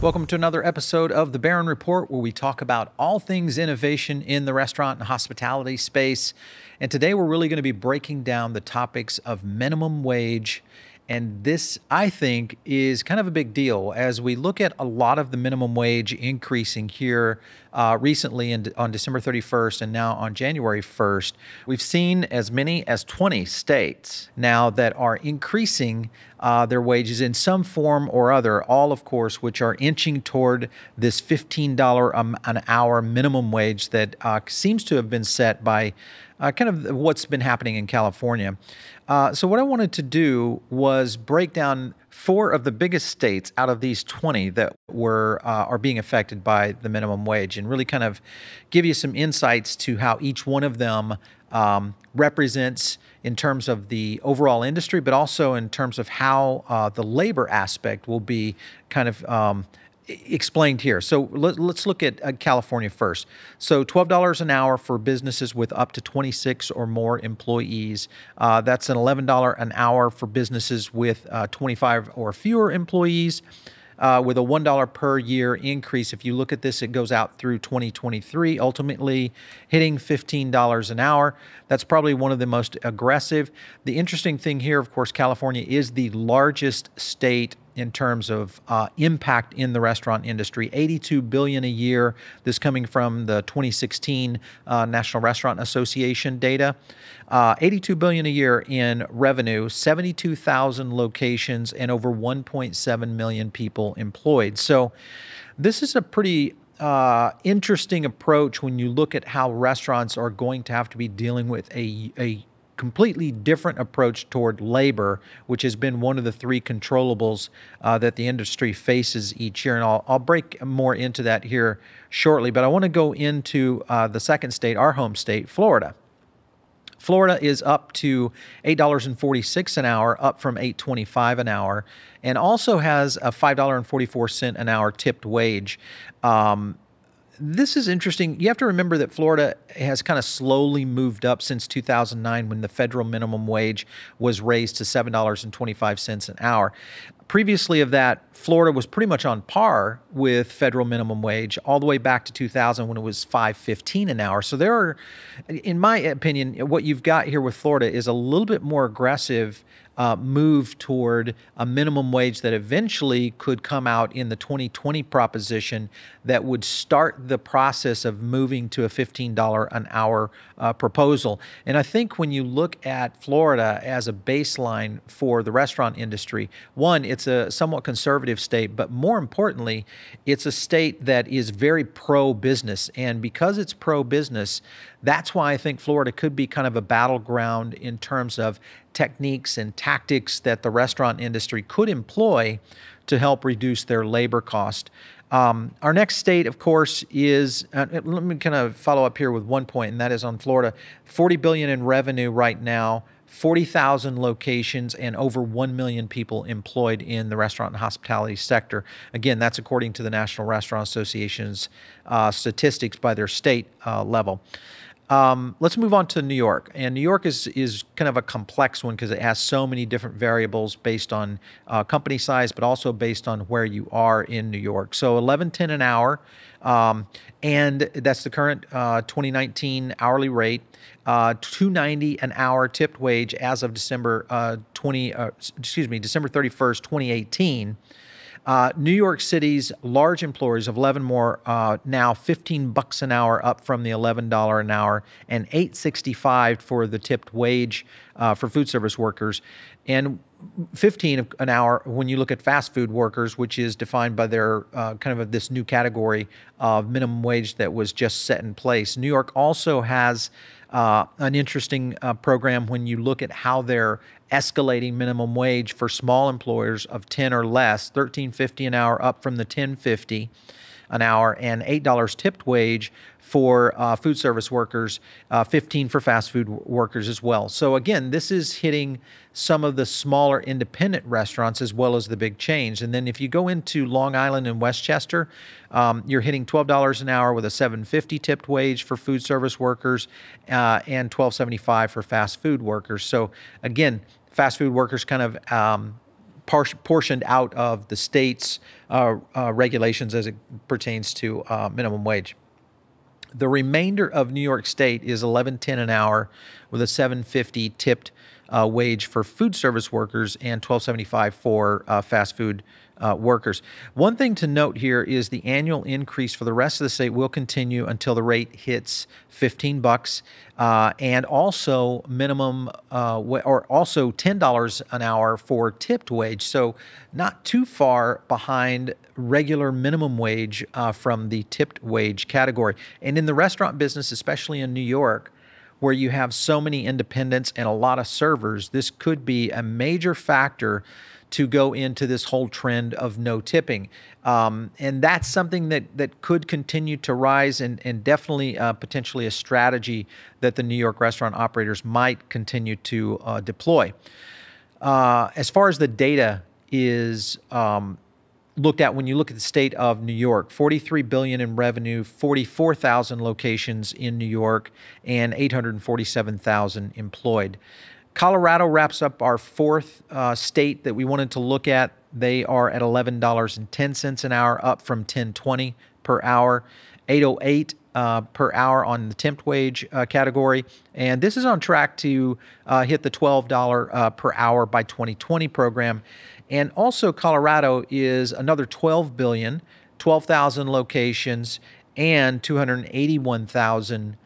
Welcome to another episode of the Barron Report, where we talk about all things innovation in the restaurant and hospitality space. And today we're really going to be breaking down the topics of minimum wage. And this, I think, is kind of a big deal as we look at a lot of the minimum wage increasing here recently on December 31st and now on January 1st. We've seen as many as 20 states now that are increasing their wages in some form or other, all, of course, which are inching toward this $15 an hour minimum wage that seems to have been set by kind of what's been happening in California. So what I wanted to do was break down 4 of the biggest states out of these 20 that are being affected by the minimum wage, and really kind of give you some insights to how each one of them represents in terms of the overall industry, but also in terms of how the labor aspect will be kind of explained here. So let's look at California first. So $12 an hour for businesses with up to 26 or more employees. That's an $11 an hour for businesses with 25 or fewer employees. With a $1 per year increase. If you look at this, it goes out through 2023, ultimately hitting $15 an hour. That's probably one of the most aggressive. The interesting thing here, of course, California is the largest state in terms of impact in the restaurant industry. $82 billion a year. This coming from the 2016 National Restaurant Association data. $82 billion a year in revenue, 72,000 locations, and over 1.7 million people employed. So this is a pretty interesting approach when you look at how restaurants are going to have to be dealing with a completely different approach toward labor, which has been one of the 3 controllables that the industry faces each year. And I'll break more into that here shortly, but I want to go into the second state, our home state, Florida. Florida is up to $8.46 an hour, up from $8.25 an hour, and also has a $5.44 an hour tipped wage. This is interesting. You have to remember that Florida has kind of slowly moved up since 2009 when the federal minimum wage was raised to $7.25 an hour. Previously of that, Florida was pretty much on par with federal minimum wage all the way back to 2000 when it was $5.15 an hour. So there are, in my opinion, what you've got here with Florida is a little bit more aggressive move toward a minimum wage that eventually could come out in the 2020 proposition that would start the process of moving to a $15 an hour proposal. And I think when you look at Florida as a baseline for the restaurant industry, one, it's a somewhat conservative state, but more importantly, it's a state that is very pro-business. And because it's pro-business, that's why I think Florida could be kind of a battleground in terms of techniques and tactics that the restaurant industry could employ to help reduce their labor cost. Our next state, of course, is, let me kind of follow up here with one point, and that is on Florida. $40 billion in revenue right now, 40,000 locations, and over 1 million people employed in the restaurant and hospitality sector. Again, that's according to the National Restaurant Association's statistics by their state level. Let's move on to New York. And New York is kind of a complex one because it has so many different variables based on company size, but also based on where you are in New York. So $11.10 an hour, and that's the current 2019 hourly rate. $2.90 an hour tipped wage as of December 31st, 2018. New York City's large employers of 11 more now $15 an hour, up from the $11 an hour, and $8.65 for the tipped wage for food service workers, and $15 an hour when you look at fast food workers, which is defined by their kind of this new category of minimum wage that was just set in place. New York also has an interesting program when you look at how they're escalating minimum wage for small employers of 10 or less, $13.50 an hour, up from the $10.50 an hour, and $8 tipped wage for food service workers, $15 for fast food workers as well. So again, this is hitting some of the smaller independent restaurants as well as the big chains. And then if you go into Long Island and Westchester, you're hitting $12 an hour with a $7.50 tipped wage for food service workers and $12.75 for fast food workers. So again, fast food workers kind of portioned out of the state's regulations as it pertains to minimum wage. The remainder of New York State is $11.10 an hour with a $7.50 tipped wage for food service workers and $12.75 for fast food workers. One thing to note here is the annual increase for the rest of the state will continue until the rate hits $15, and also minimum or also $10 an hour for tipped wage. So not too far behind regular minimum wage from the tipped wage category. And in the restaurant business, especially in New York, where you have so many independents and a lot of servers, this could be a major factor to go into this whole trend of no tipping. And that's something that could continue to rise, and definitely potentially a strategy that the New York restaurant operators might continue to deploy. As far as the data is looked at, when you look at the state of New York, $43 billion in revenue, 44,000 locations in New York, and 847,000 employed. Colorado wraps up our fourth state that we wanted to look at. They are at $11.10 an hour, up from $10.20 per hour, $8.08 per hour on the temp wage category. And this is on track to hit the $12 per hour by 2020 program. And also Colorado is another $12 billion, 12,000 locations, and 281,000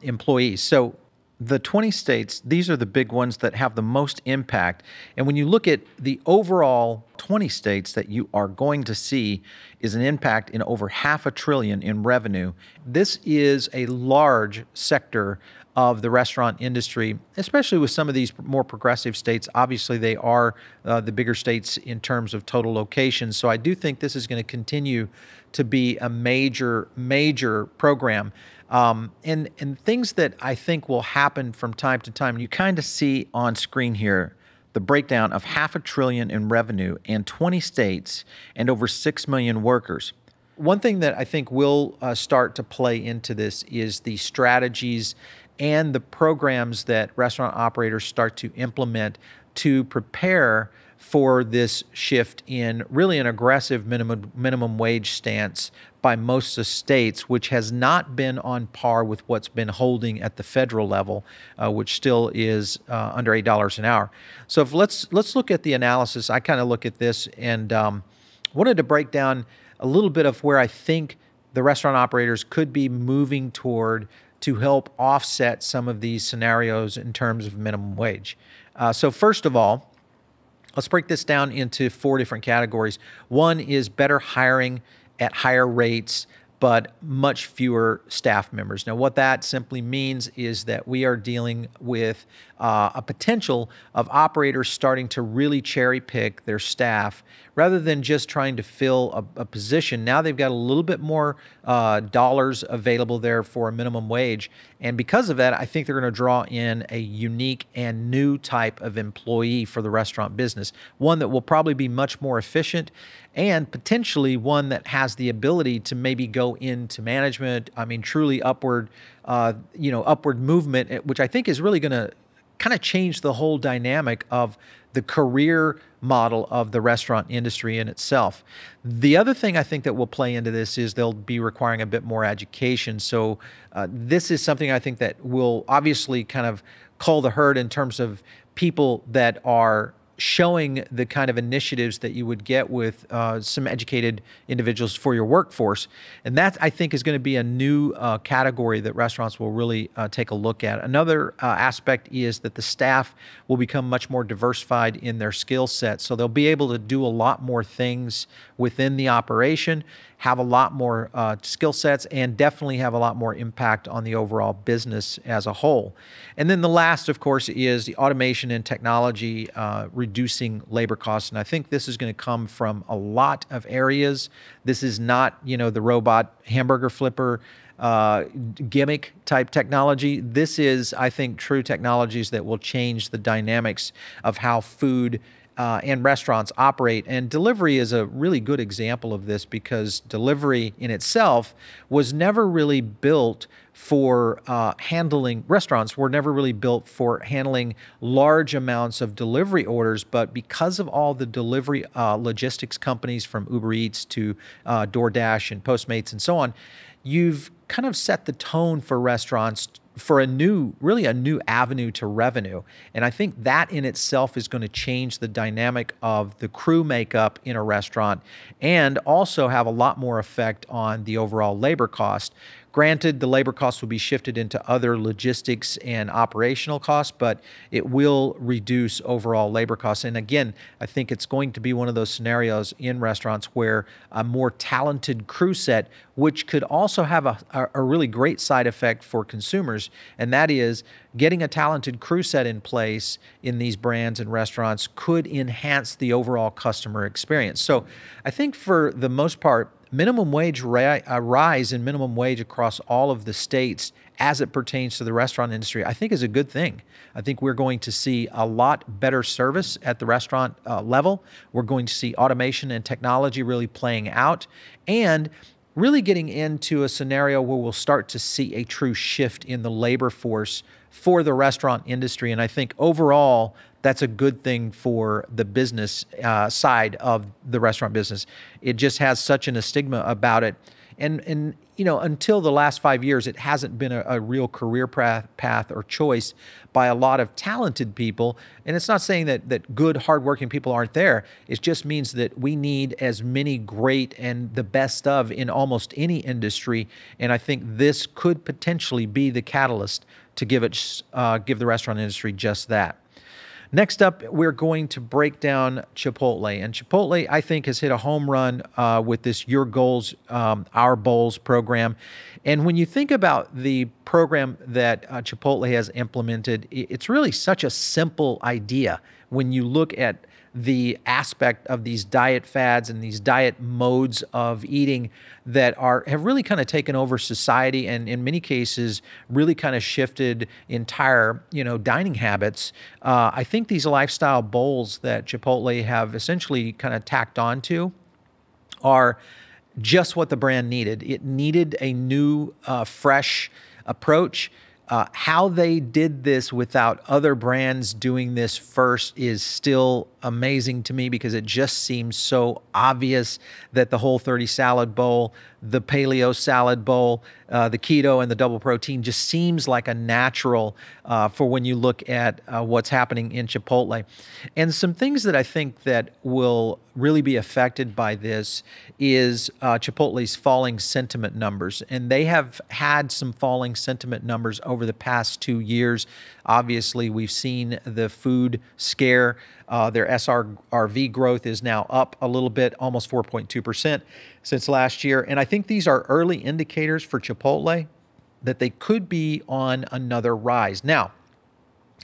employees. So the 20 states, these are the big ones that have the most impact. And when you look at the overall 20 states that you are going to see is an impact in over $500 billion in revenue. This is a large sector of the restaurant industry, especially with some of these more progressive states. Obviously, they are the bigger states in terms of total locations. So I do think this is going to continue to be a major, major program. And things that I think will happen from time to time, you kind of see on screen here the breakdown of $500 billion in revenue in 20 states and over 6 million workers. One thing that I think will start to play into this is the strategies and the programs that restaurant operators start to implement to prepare for this shift in really an aggressive minimum wage stance by most of the states, which has not been on par with what's been holding at the federal level, which still is under $8 an hour. So let's look at the analysis. I kind of look at this and wanted to break down a little bit of where I think the restaurant operators could be moving toward to help offset some of these scenarios in terms of minimum wage. So first of all, let's break this down into 4 different categories. One is better hiring at higher rates, but much fewer staff members. Now, what that simply means is that we are dealing with a potential of operators starting to really cherry pick their staff rather than just trying to fill a position. Now they've got a little bit more dollars available there for a minimum wage. And because of that, I think they're going to draw in a unique and new type of employee for the restaurant business, one that will probably be much more efficient and potentially one that has the ability to maybe go into management. I mean, truly upward, upward movement, which I think is really going to kind of change the whole dynamic of the career model of the restaurant industry in itself. The other thing I think that will play into this is they'll be requiring a bit more education. So this is something I think that will obviously kind of cull the herd in terms of people that are showing the kind of initiatives that you would get with some educated individuals for your workforce. And that, I think, is going to be a new category that restaurants will really take a look at. Another aspect is that the staff will become much more diversified in their skill set. So they'll be able to do a lot more things within the operation, have a lot more skill sets, and definitely have a lot more impact on the overall business as a whole. And then the last, of course, is the automation and technology reducing labor costs. And I think this is going to come from a lot of areas. This is not, the robot hamburger flipper gimmick type technology. This is, I think, true technologies that will change the dynamics of how food and restaurants operate. And delivery is a really good example of this because delivery in itself was never really built for handling, restaurants were never really built for handling large amounts of delivery orders, but because of all the delivery logistics companies from Uber Eats to DoorDash and Postmates and so on, you've kind of set the tone for restaurants for really a new avenue to revenue. And I think that in itself is going to change the dynamic of the crew makeup in a restaurant and also have a lot more effect on the overall labor cost. Granted, the labor costs will be shifted into other logistics and operational costs, but it will reduce overall labor costs. And again, I think it's going to be one of those scenarios in restaurants where a more talented crew set, which could also have a really great side effect for consumers, and that is getting a talented crew set in place in these brands and restaurants could enhance the overall customer experience. So I think for the most part, minimum wage rise in minimum wage across all of the states as it pertains to the restaurant industry, I think is a good thing. I think we're going to see a lot better service at the restaurant level. We're going to see automation and technology really playing out and really getting into a scenario where we'll start to see a true shift in the labor force for the restaurant industry. And I think overall, that's a good thing for the business side of the restaurant business. It just has such an stigma about it. And you know, until the last 5 years, it hasn't been a real career path or choice by a lot of talented people. And it's not saying that good, hardworking people aren't there. It just means that we need as many great and the best of in almost any industry. And I think this could potentially be the catalyst to give the restaurant industry just that. Next up, we're going to break down Chipotle. And Chipotle, I think, has hit a home run with this Your Goals, Our Bowls program. And when you think about the program that Chipotle has implemented, it's really such a simple idea when you look at the aspect of these diet fads and these diet modes of eating that have really kind of taken over society and in many cases really kind of shifted entire, dining habits. I think these lifestyle bowls that Chipotle have essentially kind of tacked onto are just what the brand needed. It needed a new, fresh approach. How they did this without other brands doing this first is still amazing to me because it just seems so obvious that the Whole30 salad bowl, the paleo salad bowl, the keto and the double protein just seems like a natural for when you look at what's happening in Chipotle. And some things that I think that will really be affected by this is Chipotle's falling sentiment numbers. And they have had some falling sentiment numbers over the past 2 years. Obviously, we've seen the food scare. Their SRV growth is now up a little bit, almost 4.2% since last year. And I think these are early indicators for Chipotle that they could be on another rise. Now,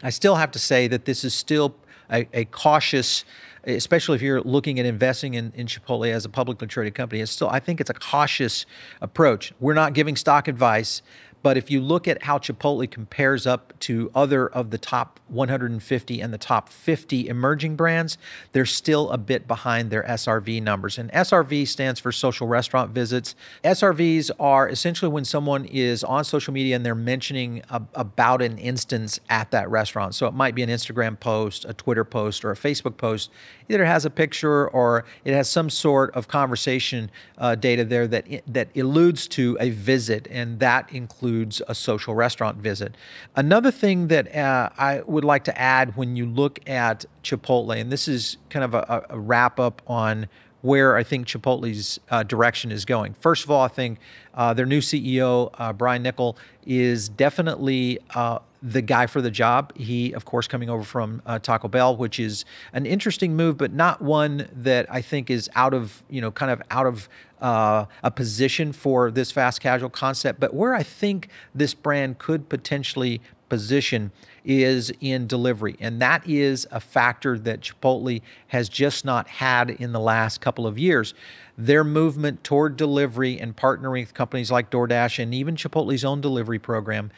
I still have to say that this is still a cautious, especially if you're looking at investing in Chipotle as a publicly traded company. I think it's a cautious approach. We're not giving stock advice. But if you look at how Chipotle compares up to other of the top 150 and the top 50 emerging brands, they're still a bit behind their SRV numbers. And SRV stands for social restaurant visits. SRVs are essentially when someone is on social media and they're mentioning about an instance at that restaurant. So it might be an Instagram post, a Twitter post, or a Facebook post. Either has a picture or it has some sort of conversation data there that alludes to a visit, and that includes a social restaurant visit. Another thing that I would like to add when you look at Chipotle, and this is kind of a wrap up on where I think Chipotle's direction is going. First of all, I think their new CEO, Brian Niccol, is definitely the guy for the job. He, of course, coming over from Taco Bell, which is an interesting move, but not one that I think is out of a position for this fast casual concept. But where I think this brand could potentially position is in delivery. And that is a factor that Chipotle has just not had in the last couple of years. Their movement toward delivery and partnering with companies like DoorDash and even Chipotle's own delivery program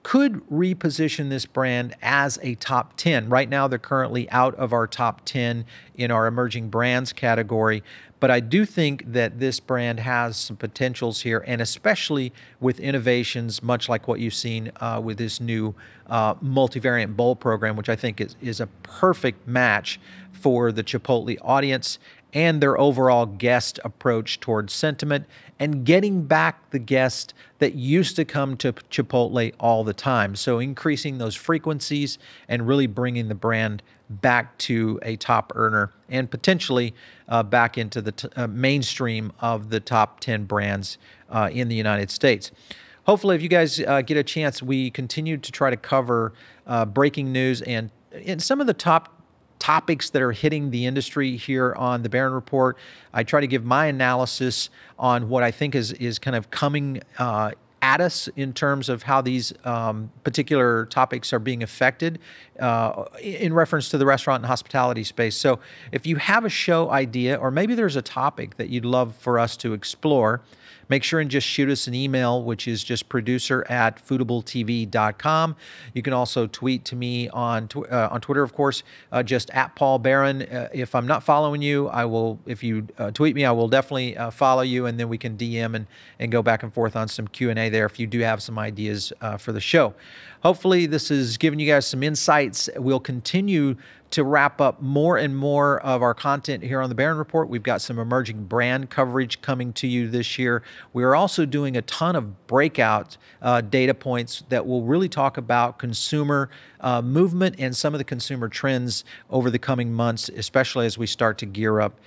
could reposition this brand as a top 10. Right now, they're currently out of our top 10 in our emerging brands category. But I do think that this brand has some potentials here, and especially with innovations, much like what you've seen with this new multivariant bowl program, which I think is a perfect match for the Chipotle audience and their overall guest approach towards sentiment and getting back the guest that used to come to Chipotle all the time. So increasing those frequencies and really bringing the brand back to a top earner and potentially back into the mainstream of the top 10 brands in the United States. Hopefully, if you guys get a chance, we continue to try to cover breaking news and some of the top topics that are hitting the industry here on the Barron Report. I try to give my analysis on what I think is kind of coming at us in terms of how these particular topics are being affected in reference to the restaurant and hospitality space. So if you have a show idea, or maybe there's a topic that you'd love for us to explore, make sure and just shoot us an email, which is just producer@foodabletv.com. You can also tweet to me on Twitter, of course, just @PaulBarron. If I'm not following you, I will. If you tweet me, I will definitely follow you, and then we can DM and go back and forth on some Q&A there if you do have some ideas for the show. Hopefully, this has given you guys some insights. We'll continue to wrap up more and more of our content here on the Barron Report. We've got some emerging brand coverage coming to you this year. We are also doing a ton of breakout data points that will really talk about consumer movement and some of the consumer trends over the coming months, especially as we start to gear up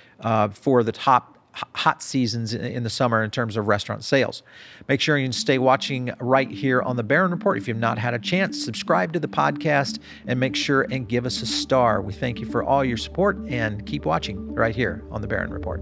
for the top hot seasons in the summer in terms of restaurant sales. Make sure you stay watching right here on the Barron Report. If you've not had a chance, subscribe to the podcast and make sure and give us a star. We thank you for all your support and keep watching right here on the Barron Report.